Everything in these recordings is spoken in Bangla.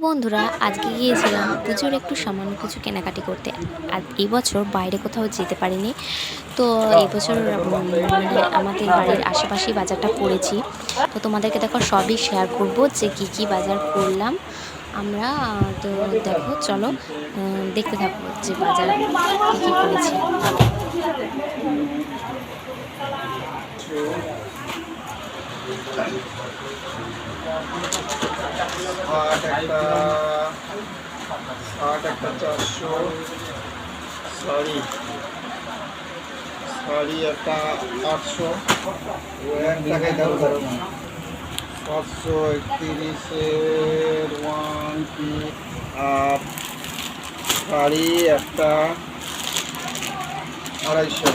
বন্ধুরা আজকে গিয়েছিলাম পুজোর একটু সামান্য কিছু কেনাকাটি করতে। আর এবছর বাইরে কোথাও যেতে পারিনি। তো এবছর মানে আমাদের বাড়ির আশেপাশেই বাজারটা করেছি। তো তোমাদেরকে দেখো সবই শেয়ার করব যে কি কি বাজার করলাম আমরা। তো দেখো চলো দেখতে থাকবো যে বাজার কি কি করেছি। ষাট একটা 400, শাড়ি একটা 800, এক টাকায় দাম 531 ওয়ান পিস। আর শাড়ি একটা 250।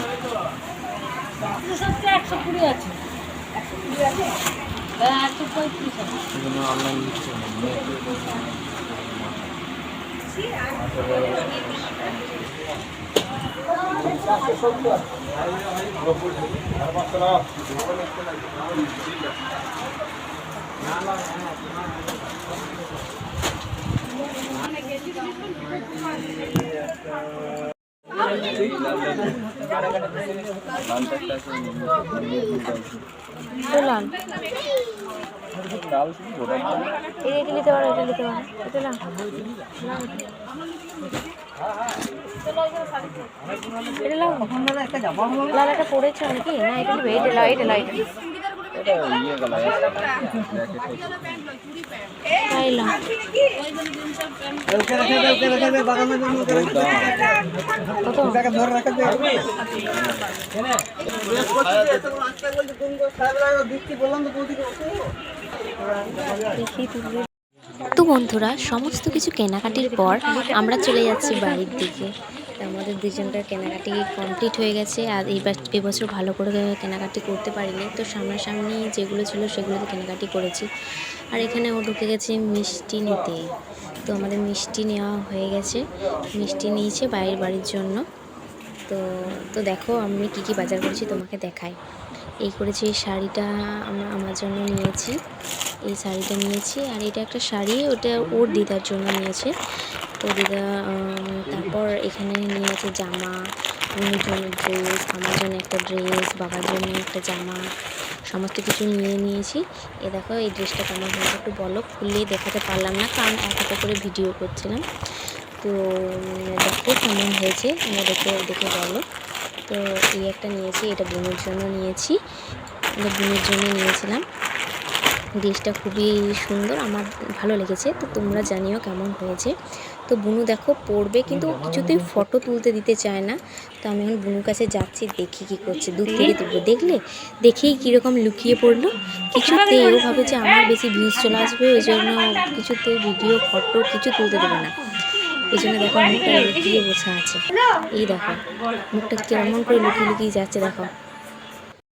অনলাইন লালাটা পড়েছে নাকি না? এটা নেবে, এটা লাইট তো বন্ধুরা সমস্ত কিছু কেনাকাটির পর আমরা চলে যাচ্ছি বাড়ির দিকে। আমাদের দুজনটার কেনাকাটি কমপ্লিট হয়ে গেছে। আর এবছর ভালো করে কেনাকাটি করতে পারিনি, তো সামনাসামনি যেগুলো ছিল সেগুলোতে কেনাকাটি করেছি। আর এখানে ও ঢুকে গেছে মিষ্টি নিতে। তো আমাদের মিষ্টি নেওয়া হয়ে গেছে, মিষ্টি নিয়েছে বাড়ির জন্য। তো দেখো আমি কি কি বাজার করেছি তোমাকে দেখাই। এই করেছি এই শাড়িটা আমার জন্য নিয়েছি, এই শাড়িটা নিয়েছি। আর এটা একটা শাড়ি, ওটা ওর দিদার জন্য নিয়েছে। তো দিদা তারপর এখানে নিয়েছে জামা, বোনের জন্য ড্রেস, আমার জন্য একটা ড্রেস, বাবার জন্য একটা জামা, সমস্ত কিছু নিয়েছি। এ দেখো এই ড্রেসটা কেমন হয়েছে একটু বলো। খুললেই দেখাতে পারলাম না কারণ একটা করে ভিডিও করছিলাম। তো দেখো কেমন হয়েছে দেখে বলো। তো এই একটা নিয়েছি, এটা বোনের জন্য নিয়েছি, বোনের জন্য নিয়েছিলাম। ড্রেসটা খুবই সুন্দর, আমার ভালো লেগেছে। তো তোমরা জানিও কেমন হয়েছে। তো বুনু দেখো পরবে, কিন্তু কিছুতেই ফটো তুলতে দিতে চায় না। তো আমি এখন বুনুর কাছে যাচ্ছি, দেখি কি করছে। দূর থেকে তুলবো, দেখেই কীরকম লুকিয়ে পড়লো। কিছুতেই ও ভাবে যে আমার বেশি ভিউজ চলে আসবে, ওই জন্য কিছুতেই ভিডিও ফটো কিছু তুলতে দেবে না। ওই জন্য দেখো মুখটা লুকিয়ে বসে আছে। এই দেখো মুখটা কেমন করে লুকিয়ে যাচ্ছে দেখো।